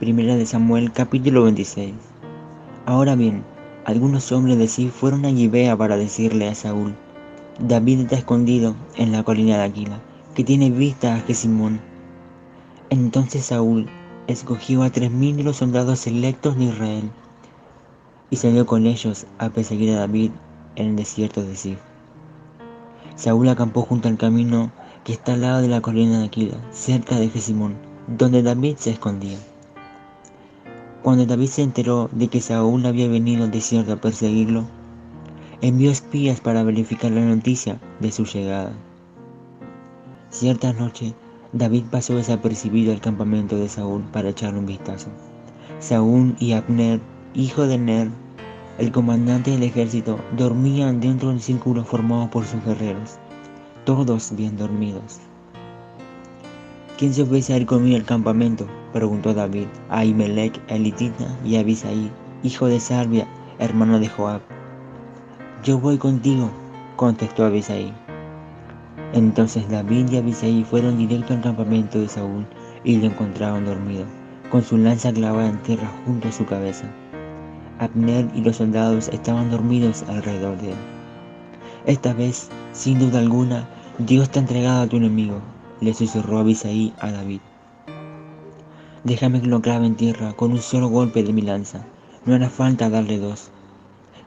Primera de Samuel, capítulo 26. Ahora bien, algunos hombres de Sif fueron a Gibea para decirle a Saúl: David está escondido en la colina de Aquila, que tiene vista a Jesimón. Entonces Saúl escogió a 3000 de los soldados selectos de Israel y salió con ellos a perseguir a David en el desierto de Sif. Saúl acampó junto al camino que está al lado de la colina de Aquila, cerca de Jesimón, donde David se escondía. Cuando David se enteró de que Saúl había venido al desierto a perseguirlo, envió espías para verificar la noticia de su llegada. Cierta noche, David pasó desapercibido al campamento de Saúl para echarle un vistazo. Saúl y Abner, hijo de Ner, el comandante del ejército, dormían dentro del círculo formado por sus guerreros, todos bien dormidos. ¿Quién se ofrece a ir conmigo al campamento?, preguntó David a Ahimelech elitita y a Abisai, hijo de Sarbia, hermano de Joab. Yo voy contigo, contestó Abisai. Entonces David y Abisai fueron directo al campamento de Saúl y lo encontraron dormido, con su lanza clavada en tierra junto a su cabeza. Abner y los soldados estaban dormidos alrededor de él. Esta vez, sin duda alguna, Dios te ha entregado a tu enemigo, le susurró Abisai a David. Déjame que lo clave en tierra con un solo golpe de mi lanza. No hará falta darle dos.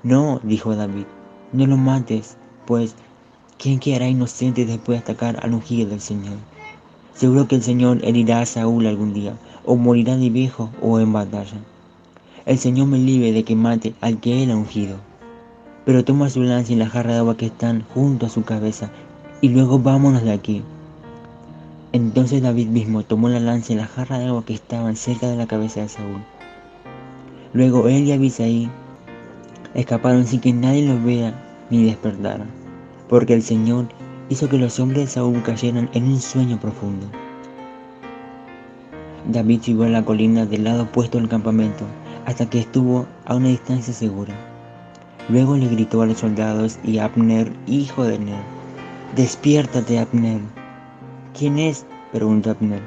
No, dijo David, no lo mates, pues ¿quién quedará inocente después de atacar al ungido del Señor? Seguro que el Señor herirá a Saúl algún día, o morirá de viejo o en batalla. El Señor me libre de que mate al que él ha ungido. Pero toma su lanza y la jarra de agua que están junto a su cabeza, y luego vámonos de aquí. Entonces David mismo tomó la lanza y la jarra de agua que estaban cerca de la cabeza de Saúl. Luego él y Abisai escaparon sin que nadie los vea ni despertara, porque el Señor hizo que los hombres de Saúl cayeran en un sueño profundo. David subió a la colina del lado opuesto del campamento hasta que estuvo a una distancia segura. Luego le gritó a los soldados y a Abner, hijo de Ner: «Despiértate, Abner». «¿Quién es?», preguntó Abner.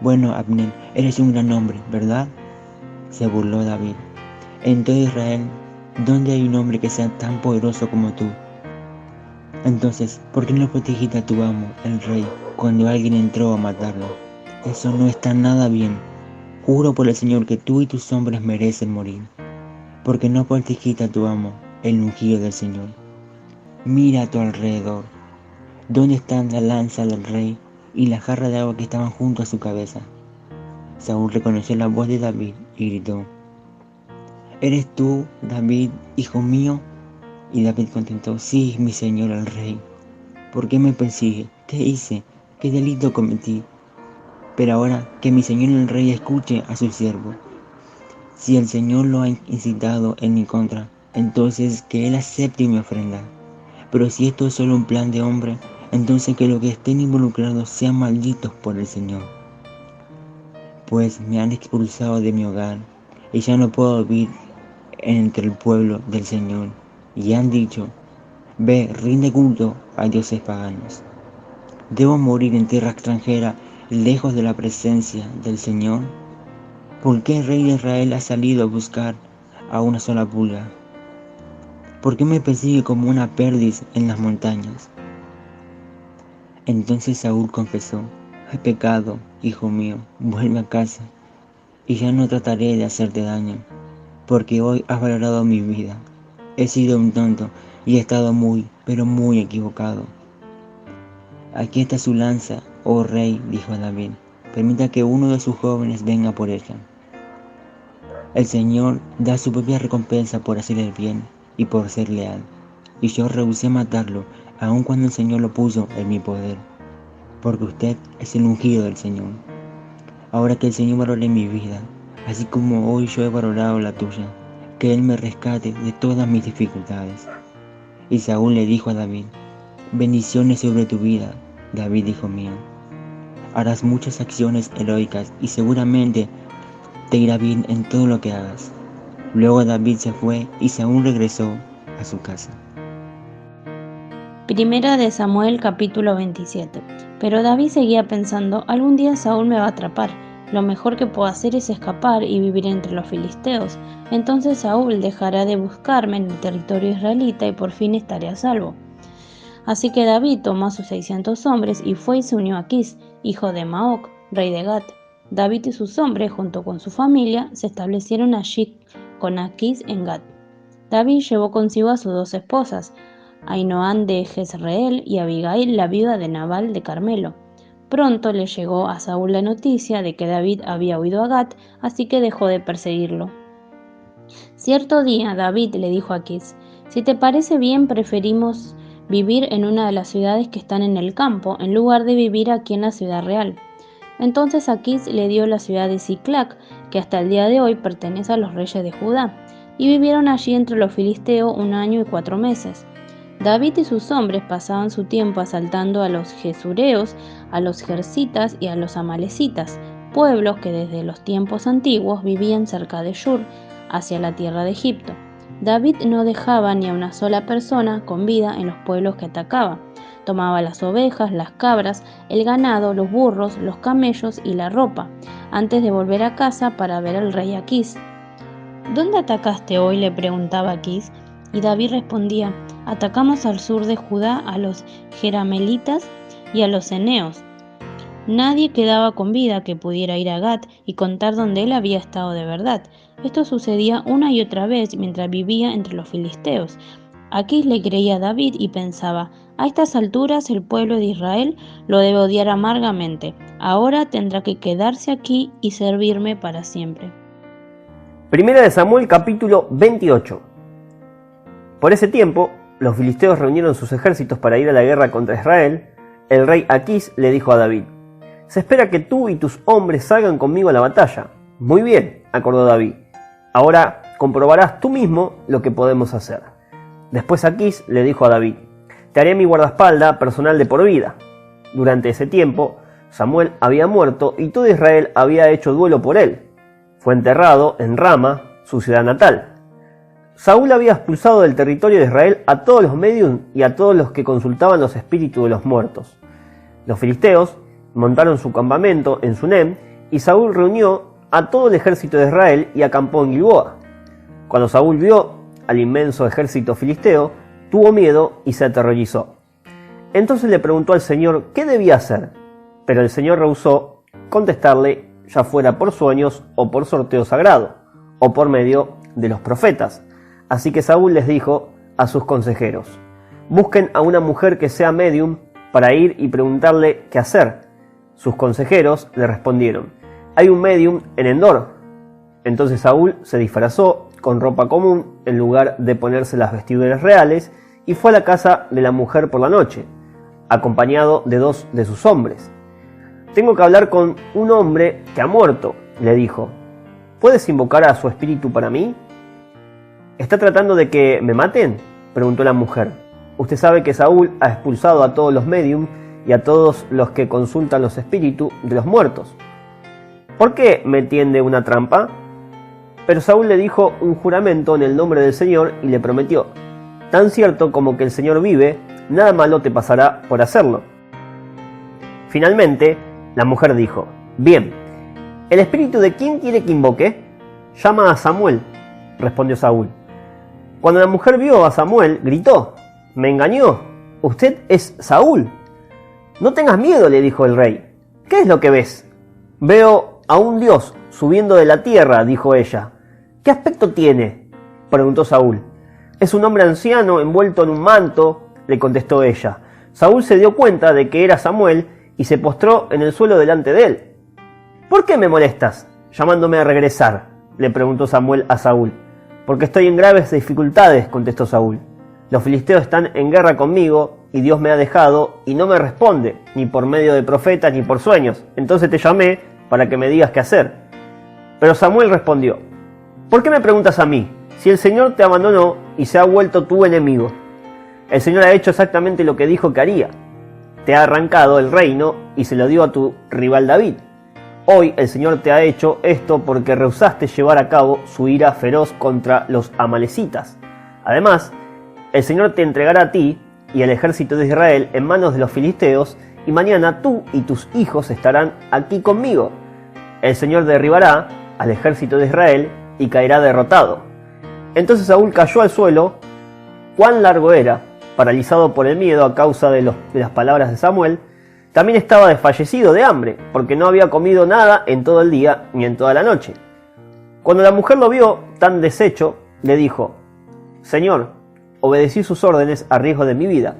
«Bueno, Abner, eres un gran hombre, ¿verdad?», se burló David. «En todo Israel, ¿dónde hay un hombre que sea tan poderoso como tú? Entonces, ¿por qué no protegiste a tu amo, el rey, cuando alguien entró a matarlo? Eso no está nada bien. Juro por el Señor que tú y tus hombres merecen morir, porque no protegiste a tu amo, el ungido del Señor. Mira a tu alrededor. ¿Dónde están la lanza del rey y la jarra de agua que estaban junto a su cabeza?». Saúl reconoció la voz de David y gritó: «¿Eres tú, David, hijo mío?». Y David contestó: «Sí, mi señor el rey». «¿Por qué me persigue? ¿Qué hice? ¿Qué delito cometí? Pero ahora que mi señor el rey escuche a su siervo. Si el Señor lo ha incitado en mi contra, entonces que él acepte mi ofrenda. Pero si esto es solo un plan de hombre, entonces que los que estén involucrados sean malditos por el Señor. Pues me han expulsado de mi hogar y ya no puedo vivir entre el pueblo del Señor. Y han dicho: «Ve, rinde culto a dioses paganos». ¿Debo morir en tierra extranjera, lejos de la presencia del Señor? ¿Por qué el rey de Israel ha salido a buscar a una sola pulga? ¿Por qué me persigue como una perdiz en las montañas? Entonces Saúl confesó: «He pecado, hijo mío, vuelve a casa, y ya no trataré de hacerte daño, porque hoy has valorado mi vida. He sido un tonto y he estado muy, pero muy equivocado». «Aquí está su lanza, oh rey», dijo David. «Permita que uno de sus jóvenes venga por ella». El Señor da su propia recompensa por hacer el bien y por ser leal, y yo rehusé matarlo, aun cuando el Señor lo puso en mi poder, porque usted es el ungido del Señor. Ahora que el Señor valore mi vida, así como hoy yo he valorado la tuya, que Él me rescate de todas mis dificultades. Y Saúl le dijo a David: «Bendiciones sobre tu vida, David, hijo mío. Harás muchas acciones heroicas y seguramente te irá bien en todo lo que hagas». Luego David se fue y Saúl regresó a su casa. Primera de Samuel capítulo 27. Pero David seguía pensando: algún día Saúl me va a atrapar, Lo mejor que puedo hacer es escapar y vivir entre los filisteos. Entonces Saúl dejará de buscarme en el territorio israelita y por fin estaré a salvo. Así que David tomó a sus 600 hombres y fue y se unió a Aquís, hijo de Maoc, rey de Gat. David y sus hombres, junto con su familia, se establecieron allí con Aquís en Gat. David llevó consigo a sus 2 esposas, Ahinoam de Jezreel y Abigail, la viuda de Nabal de Carmelo. Pronto le llegó a Saúl la noticia de que David había huido a Gat, así que dejó de perseguirlo. Cierto día David le dijo a Aquís: «Si te parece bien, preferimos vivir en una de las ciudades que están en el campo, en lugar de vivir aquí en la ciudad real». Entonces Aquís le dio la ciudad de Siclac, que hasta el día de hoy pertenece a los reyes de Judá, y vivieron allí entre los filisteos 1 año y 4 meses. David y sus hombres pasaban su tiempo asaltando a los gesureos, a los jersitas y a los amalecitas, pueblos que desde los tiempos antiguos vivían cerca de Shur, hacia la tierra de Egipto. David no dejaba ni a una sola persona con vida en los pueblos que atacaba. Tomaba las ovejas, las cabras, el ganado, los burros, los camellos y la ropa, antes de volver a casa para ver al rey Aquís. «¿Dónde atacaste hoy?», le preguntaba Aquís, y David respondía: «Atacamos al sur de Judá a los jeramelitas y a los eneos». Nadie quedaba con vida que pudiera ir a Gat y contar dónde él había estado de verdad. Esto sucedía una y otra vez mientras vivía entre los filisteos. Aquís le creía a David y pensaba: «A estas alturas el pueblo de Israel lo debe odiar amargamente. Ahora tendrá que quedarse aquí y servirme para siempre». Primera de Samuel, capítulo 28. Por ese tiempo, los filisteos reunieron sus ejércitos para ir a la guerra contra Israel. El rey Aquís le dijo a David: «Se espera que tú y tus hombres salgan conmigo a la batalla». «Muy bien», acordó David. «Ahora comprobarás tú mismo lo que podemos hacer». Después Aquís le dijo a David: «Te haré mi guardaespaldas personal de por vida». Durante ese tiempo, Samuel había muerto y todo Israel había hecho duelo por él. Fue enterrado en Rama, su ciudad natal. Saúl había expulsado del territorio de Israel a todos los medium y a todos los que consultaban los espíritus de los muertos. Los filisteos montaron su campamento en Sunem y Saúl reunió a todo el ejército de Israel y acampó en Gilboa. Cuando Saúl vio al inmenso ejército filisteo, tuvo miedo y se aterrorizó. Entonces le preguntó al Señor qué debía hacer, pero el Señor rehusó contestarle, ya fuera por sueños o por sorteo sagrado, o por medio de los profetas. Así que Saúl les dijo a sus consejeros: «Busquen a una mujer que sea medium para ir y preguntarle qué hacer». Sus consejeros le respondieron: «Hay un medium en Endor». Entonces Saúl se disfrazó con ropa común en lugar de ponerse las vestiduras reales y fue a la casa de la mujer por la noche, acompañado de 2 de sus hombres. «Tengo que hablar con un hombre que ha muerto», le dijo. «¿Puedes invocar a su espíritu para mí?» «¿Está tratando de que me maten?», preguntó la mujer. «Usted sabe que Saúl ha expulsado a todos los medium y a todos los que consultan los espíritus de los muertos. ¿Por qué me tiende una trampa?». Pero Saúl le dijo un juramento en el nombre del Señor y le prometió: «Tan cierto como que el Señor vive, nada malo te pasará por hacerlo». Finalmente, la mujer dijo: «Bien, ¿el espíritu de quién quiere que invoque?». «Llama a Samuel», respondió Saúl. Cuando la mujer vio a Samuel, gritó: «Me engañó, usted es Saúl». «No tengas miedo», le dijo el rey. «¿Qué es lo que ves?». «Veo a un dios subiendo de la tierra», dijo ella. «¿Qué aspecto tiene?», preguntó Saúl. «Es un hombre anciano envuelto en un manto», le contestó ella. Saúl se dio cuenta de que era Samuel y se postró en el suelo delante de él. «¿Por qué me molestas, llamándome a regresar?», le preguntó Samuel a Saúl. «Porque estoy en graves dificultades», contestó Saúl. «Los filisteos están en guerra conmigo y Dios me ha dejado y no me responde, ni por medio de profetas ni por sueños. Entonces te llamé para que me digas qué hacer». Pero Samuel respondió: «¿Por qué me preguntas a mí, si el Señor te abandonó y se ha vuelto tu enemigo? El Señor ha hecho exactamente lo que dijo que haría. Te ha arrancado el reino y se lo dio a tu rival David. Hoy el Señor te ha hecho esto porque rehusaste llevar a cabo su ira feroz contra los amalecitas. Además, el Señor te entregará a ti y al ejército de Israel en manos de los filisteos, y mañana tú y tus hijos estarán aquí conmigo. el Señor derribará al ejército de Israel y caerá derrotado. Entonces Saúl cayó al suelo. Cuán largo era, paralizado por el miedo a causa de las palabras de Samuel. También estaba desfallecido de hambre, porque no había comido nada en todo el día ni en toda la noche. Cuando la mujer lo vio tan deshecho, le dijo: Señor, obedecí sus órdenes a riesgo de mi vida.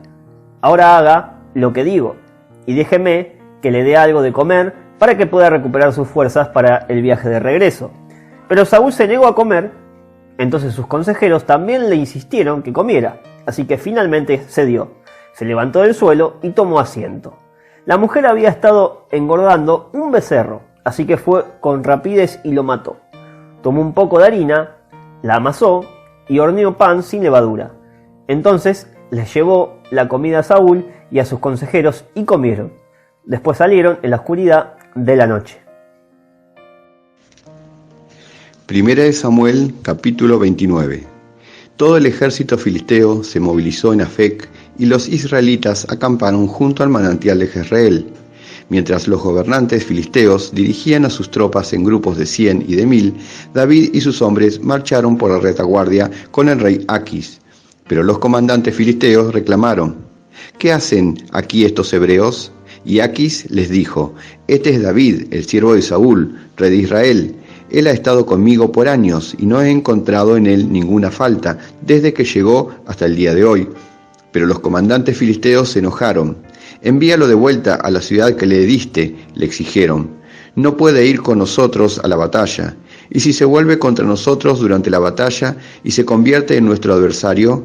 Ahora haga lo que digo, y déjeme que le dé algo de comer para que pueda recuperar sus fuerzas para el viaje de regreso. Pero Saúl se negó a comer. Entonces sus consejeros también le insistieron que comiera, así que finalmente cedió. Se levantó del suelo y tomó asiento. La mujer había estado engordando un becerro, así que fue con rapidez y lo mató. Tomó un poco de harina, la amasó y horneó pan sin levadura. Entonces les llevó la comida a Saúl y a sus consejeros y comieron. Después salieron en la oscuridad de la noche. Primera de Samuel, capítulo 29. Todo el ejército filisteo se movilizó en Afec y los israelitas acamparon junto al manantial de Jezreel. Mientras los gobernantes filisteos dirigían a sus tropas en grupos de 100 y de 1000, David y sus hombres marcharon por la retaguardia con el rey Aquis. Pero los comandantes filisteos reclamaron: ¿Qué hacen aquí estos hebreos? Y Aquis les dijo: Este es David, el siervo de Saúl, rey de Israel. Él ha estado conmigo por años y no he encontrado en él ninguna falta desde que llegó hasta el día de hoy. Pero los comandantes filisteos se enojaron. Envíalo de vuelta a la ciudad que le diste, le exigieron. No puede ir con nosotros a la batalla. Y si se vuelve contra nosotros durante la batalla y se convierte en nuestro adversario,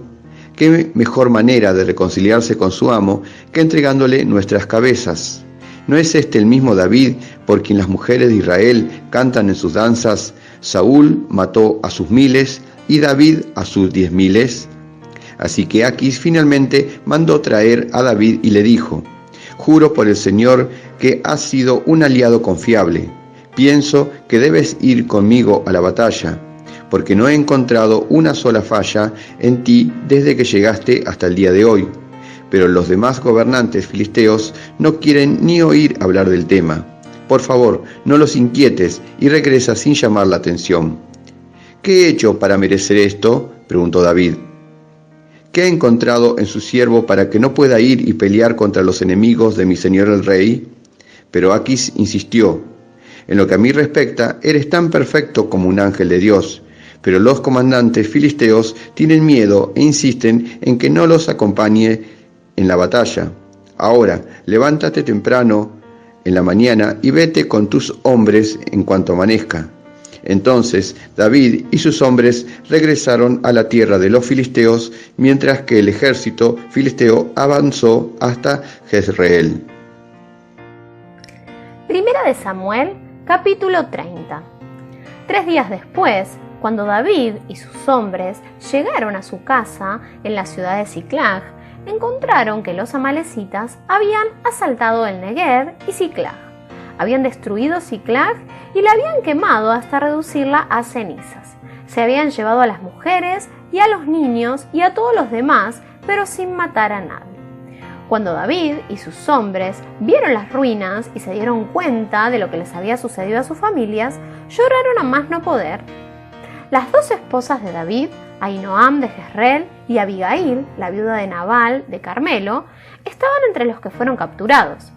¿qué mejor manera de reconciliarse con su amo que entregándole nuestras cabezas? ¿No es este el mismo David por quien las mujeres de Israel cantan en sus danzas: Saúl mató a sus 1000 y David a sus 10.000? Así que Aquis finalmente mandó traer a David y le dijo: Juro por el Señor que has sido un aliado confiable. Pienso que debes ir conmigo a la batalla, porque no he encontrado una sola falla en ti desde que llegaste hasta el día de hoy. Pero los demás gobernantes filisteos no quieren ni oír hablar del tema. Por favor, no los inquietes y regresa sin llamar la atención. ¿Qué he hecho para merecer esto?, preguntó David. ¿Qué ha encontrado en su siervo para que no pueda ir y pelear contra los enemigos de mi señor el rey? Pero Aquis insistió: En lo que a mí respecta, eres tan perfecto como un ángel de Dios. Pero los comandantes filisteos tienen miedo e insisten en que no los acompañe en la batalla. Ahora, levántate temprano en la mañana y vete con tus hombres en cuanto amanezca. Entonces David y sus hombres regresaron a la tierra de los filisteos, mientras que el ejército filisteo avanzó hasta Jezreel. Primera de Samuel, capítulo 30. 3 días después, cuando David y sus hombres llegaron a su casa en la ciudad de Siclag, encontraron que los amalecitas habían asaltado el Neguev y Siclag. Habían destruido Siclag y la habían quemado hasta reducirla a cenizas. Se habían llevado a las mujeres y a los niños y a todos los demás, pero sin matar a nadie. Cuando David y sus hombres vieron las ruinas y se dieron cuenta de lo que les había sucedido a sus familias, lloraron a más no poder. Las 2 esposas de David, Ahinoam de Jezreel y Abigail, la viuda de Nabal de Carmelo, estaban entre los que fueron capturados.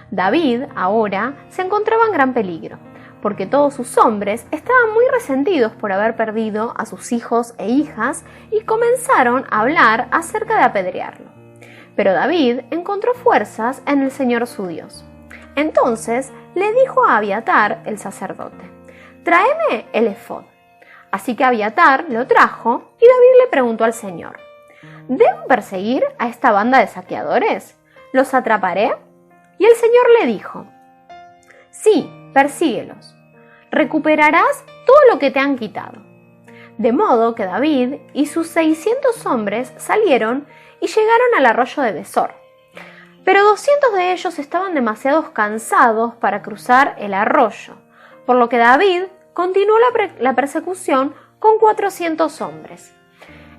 David, ahora, se encontraba en gran peligro, porque todos sus hombres estaban muy resentidos por haber perdido a sus hijos e hijas y comenzaron a hablar acerca de apedrearlo. Pero David encontró fuerzas en el Señor su Dios. Entonces le dijo a Abiatar, el sacerdote: «Tráeme el efod». Así que Abiatar lo trajo y David le preguntó al Señor: ¿Debo perseguir a esta banda de saqueadores? ¿Los atraparé? Y el Señor le dijo: Sí, persíguelos. Recuperarás todo lo que te han quitado. De modo que David y sus 600 hombres salieron y llegaron al arroyo de Besor. Pero 200 de ellos estaban demasiado cansados para cruzar el arroyo, por lo que David continuó la persecución con 400 hombres.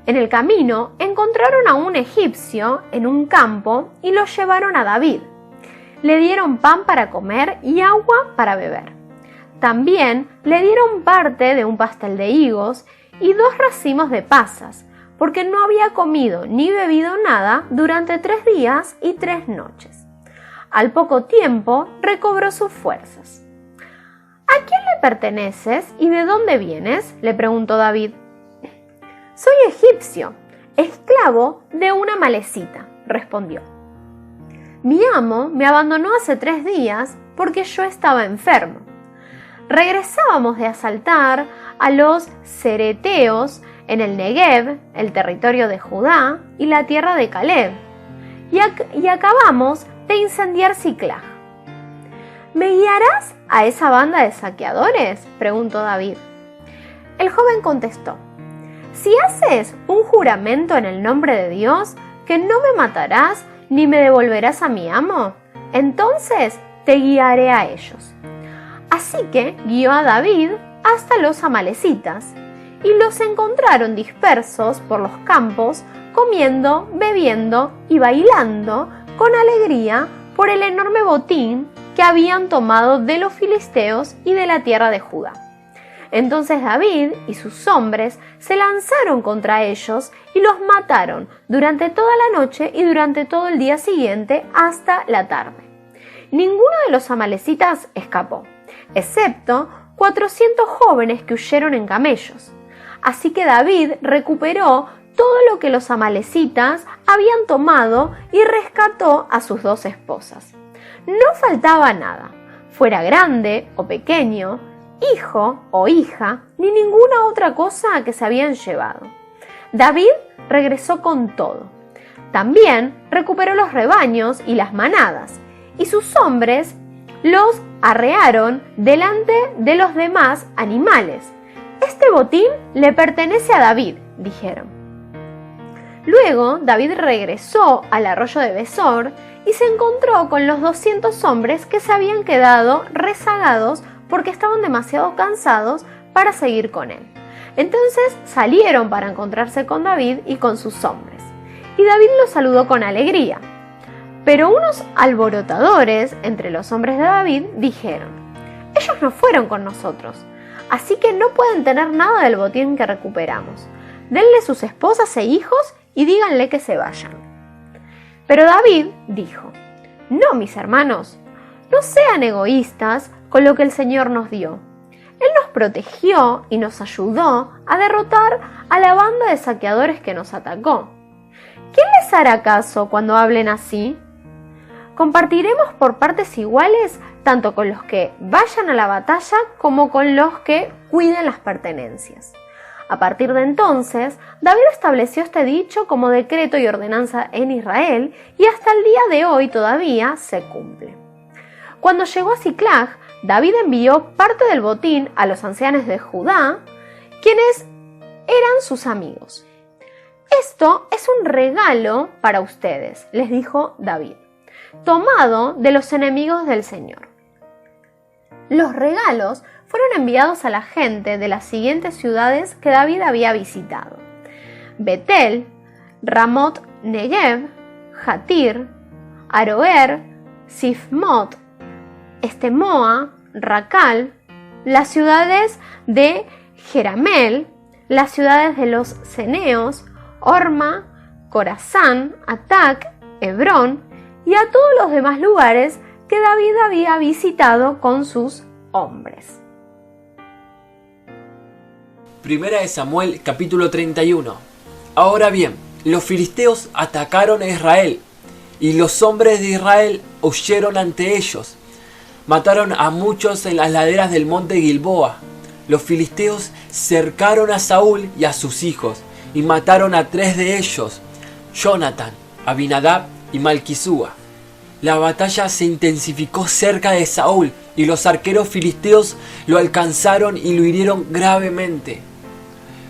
En el camino encontraron a un egipcio en un campo y lo llevaron a David. Le dieron pan para comer y agua para beber. También le dieron parte de un pastel de higos y 2 racimos de pasas, porque no había comido ni bebido nada durante 3 días y 3 noches. Al poco tiempo recobró sus fuerzas. ¿A quién le perteneces y de dónde vienes?, le preguntó David. Soy egipcio, esclavo de una amalecita, respondió. Mi amo me abandonó hace 3 días porque yo estaba enfermo. Regresábamos de asaltar a los cereteos en el Negev, el territorio de Judá, y la tierra de Caleb, y acabamos de incendiar Siclag. ¿Me guiarás a esa banda de saqueadores?, preguntó David. El joven contestó: si haces un juramento en el nombre de Dios, que no me matarás ni me devolverás a mi amo, entonces te guiaré a ellos. Así que guió a David hasta los amalecitas, y los encontraron dispersos por los campos, comiendo, bebiendo y bailando con alegría por el enorme botín que habían tomado de los filisteos y de la tierra de Judá. Entonces David y sus hombres se lanzaron contra ellos y los mataron durante toda la noche y durante todo el día siguiente hasta la tarde. Ninguno de los amalecitas escapó, excepto 400 jóvenes que huyeron en camellos. Así que David recuperó todo lo que los amalecitas habían tomado y rescató a sus 2 esposas. No faltaba nada, fuera grande o pequeño, hijo o hija, ni ninguna otra cosa que se habían llevado. David regresó con todo. También recuperó los rebaños y las manadas, y sus hombres los arrearon delante de los demás animales. Este botín le pertenece a David, dijeron. Luego David regresó al arroyo de Besor y se encontró con los 200 hombres que se habían quedado rezagados porque estaban demasiado cansados para seguir con él. Entonces salieron para encontrarse con David y con sus hombres, y David los saludó con alegría. Pero unos alborotadores entre los hombres de David dijeron: ellos no fueron con nosotros, así que no pueden tener nada del botín que recuperamos. Denle sus esposas e hijos y díganle que se vayan. Pero David dijo: no, mis hermanos, no sean egoístas con lo que el Señor nos dio. Él nos protegió y nos ayudó a derrotar a la banda de saqueadores que nos atacó. ¿Quién les hará caso cuando hablen así? Compartiremos por partes iguales tanto con los que vayan a la batalla como con los que cuiden las pertenencias. A partir de entonces, David estableció este dicho como decreto y ordenanza en Israel, y hasta el día de hoy todavía se cumple. Cuando llegó a Siclag, David envió parte del botín a los ancianos de Judá, quienes eran sus amigos. Esto es un regalo para ustedes, les dijo David, tomado de los enemigos del Señor. Los regalos fueron enviados a la gente de las siguientes ciudades que David había visitado: Betel, Ramot Negev, Jatir, Aroer, Sifmot, Estemoa, Racal, las ciudades de Jeramel, las ciudades de los ceneos, Orma, Corazán, Atac, Hebrón y a todos los demás lugares que David había visitado con sus hombres. Primera de Samuel, capítulo 31. Ahora bien, los filisteos atacaron a Israel, y los hombres de Israel huyeron ante ellos. Mataron a muchos en las laderas del monte Gilboa. Los filisteos cercaron a Saúl y a sus hijos, y mataron a 3 de ellos, Jonatán, Abinadab y Malquisúa. La batalla se intensificó cerca de Saúl, y los arqueros filisteos lo alcanzaron y lo hirieron gravemente.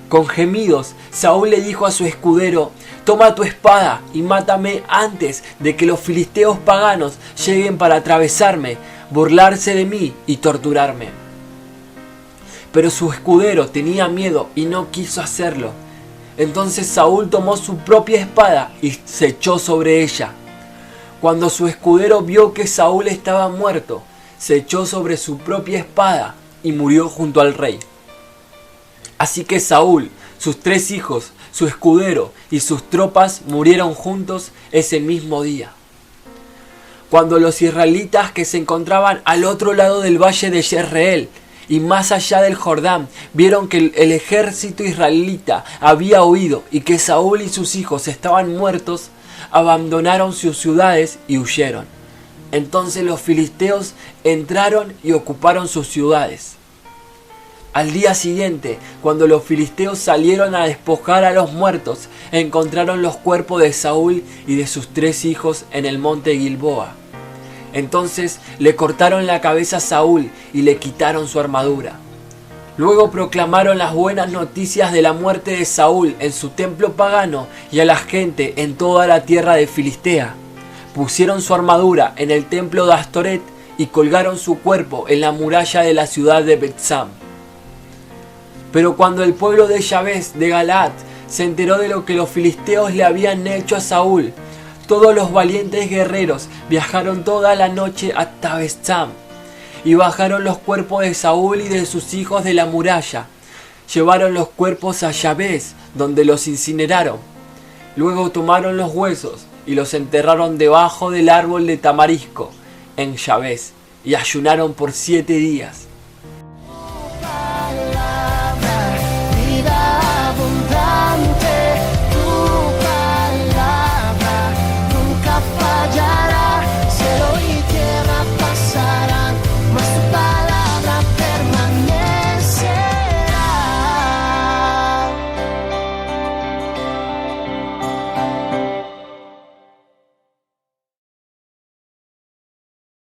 Con gemidos, Saúl le dijo a su escudero: toma tu espada y mátame antes de que los filisteos paganos lleguen para atravesarme, burlarse de mí y torturarme. Pero su escudero tenía miedo y no quiso hacerlo. Entonces Saúl tomó su propia espada y se echó sobre ella. Cuando su escudero vio que Saúl estaba muerto, se echó sobre su propia espada y murió junto al rey. Así que Saúl, sus 3 hijos, su escudero y sus tropas murieron juntos ese mismo día. Cuando los israelitas que se encontraban al otro lado del valle de Jezreel y más allá del Jordán vieron que el ejército israelita había huido y que Saúl y sus hijos estaban muertos, abandonaron sus ciudades y huyeron. Entonces los filisteos entraron y ocuparon sus ciudades. Al día siguiente, cuando los filisteos salieron a despojar a los muertos, encontraron los cuerpos de Saúl y de sus 3 hijos en el monte Gilboa. Entonces le cortaron la cabeza a Saúl y le quitaron su armadura. Luego proclamaron las buenas noticias de la muerte de Saúl en su templo pagano y a la gente en toda la tierra de Filistea. Pusieron su armadura en el templo de Astoret y colgaron su cuerpo en la muralla de la ciudad de Betsam. Pero cuando el pueblo de Yabes de Galaad se enteró de lo que los filisteos le habían hecho a Saúl, todos los valientes guerreros viajaron toda la noche hasta Betsam y bajaron los cuerpos de Saúl y de sus hijos de la muralla. Llevaron los cuerpos a Yabes, donde los incineraron. Luego tomaron los huesos y los enterraron debajo del árbol de tamarisco en Yabes y ayunaron por 7 días.